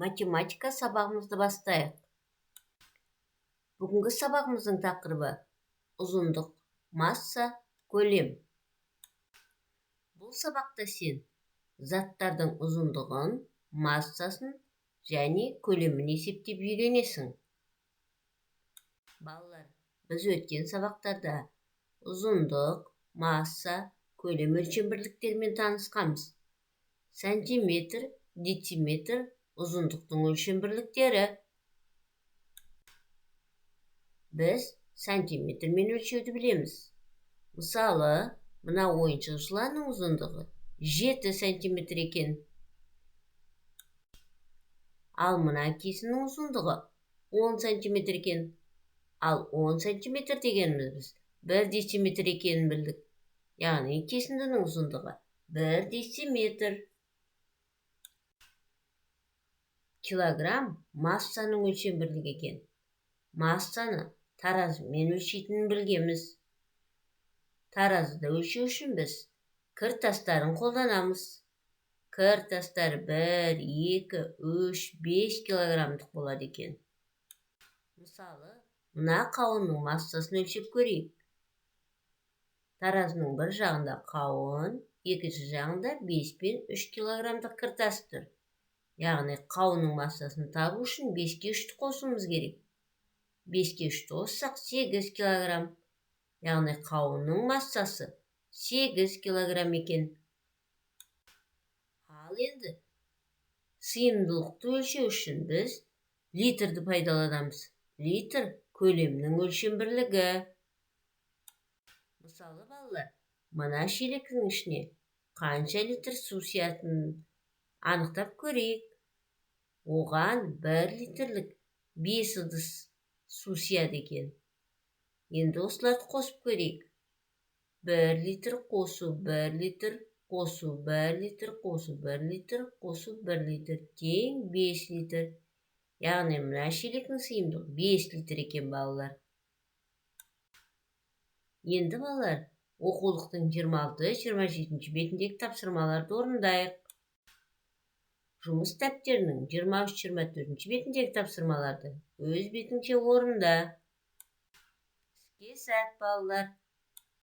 Математика сабағымызды бастайық. Бүгінгі сабағымыздың тақырыбы ұзындық, масса, көлем. Бұл сабақта сен заттардың ұзындығын, массасын және көлемін есептеп үйренесің. Балалар, біз өткен сабақтарда ұзындық, масса, көлем өлшем бірліктерімен танысқанбыз. Сантиметр, дециметр ұзындықтың өлшем бірліктері. Біз сантиметрмен өлшеуді білеміз. Мысалы, мына ойыншық жыланның ұзындығы 7 сантиметр екен. Ал мына кесінің ұзындығы 10 сантиметр екен. Ал 10 сантиметр дегеніміз 1 дециметр екенін білдік. Яғни кесіндінің ұзындығы 1 дециметр. Килограмм массаның өлшем бірлігі екен. Массаны таразымен өлшейтінін білгенбіз. Таразыда өлшеу үшін біз кір тастарын қолданамыз. Кір тастары 1, 2, 3, 5 килограммдық болады екен. Мысалы, мына қауынның массасын өлшеп көрейік. Таразының бір жағында қауын, екінші жағында 5 пен 3 килограммдық кір тас тұр. Яғни қауынның массасын табу үшін 5-ке 3-ті қосуымыз керек. 5-ке 3-ті қоссақ 8 килограмм. Яғни қауынның массасы 8 килограмм екен. Ал енді сыйымдылықты өлшеу үшін біз литрді пайдаланамыз. Литр көлемнің өлшем бірлігі. Мысалы, балалар, мына шелектің ішіне қанша литр су сиятынын анықтап көрейік. Оған 1 литрлік 5 ыдыс су сияды екен. Енді осыларды қосып көрейік. 1 литр қосу 1 литр, қосу 1 литр, қосу 1 литр, қосу 1 литр тең 5 литр. Яғни мына шелектің сыйымдылығы 5 литр екен, балалар. Енді балалар, оқулықтың 26-27 бетіндегі тапсырмаларды орындайық. Жұмыс дәптерінің 23-24 бетіндегі тапсырмаларды өз бетіңше орында. Іске сәт, балалар.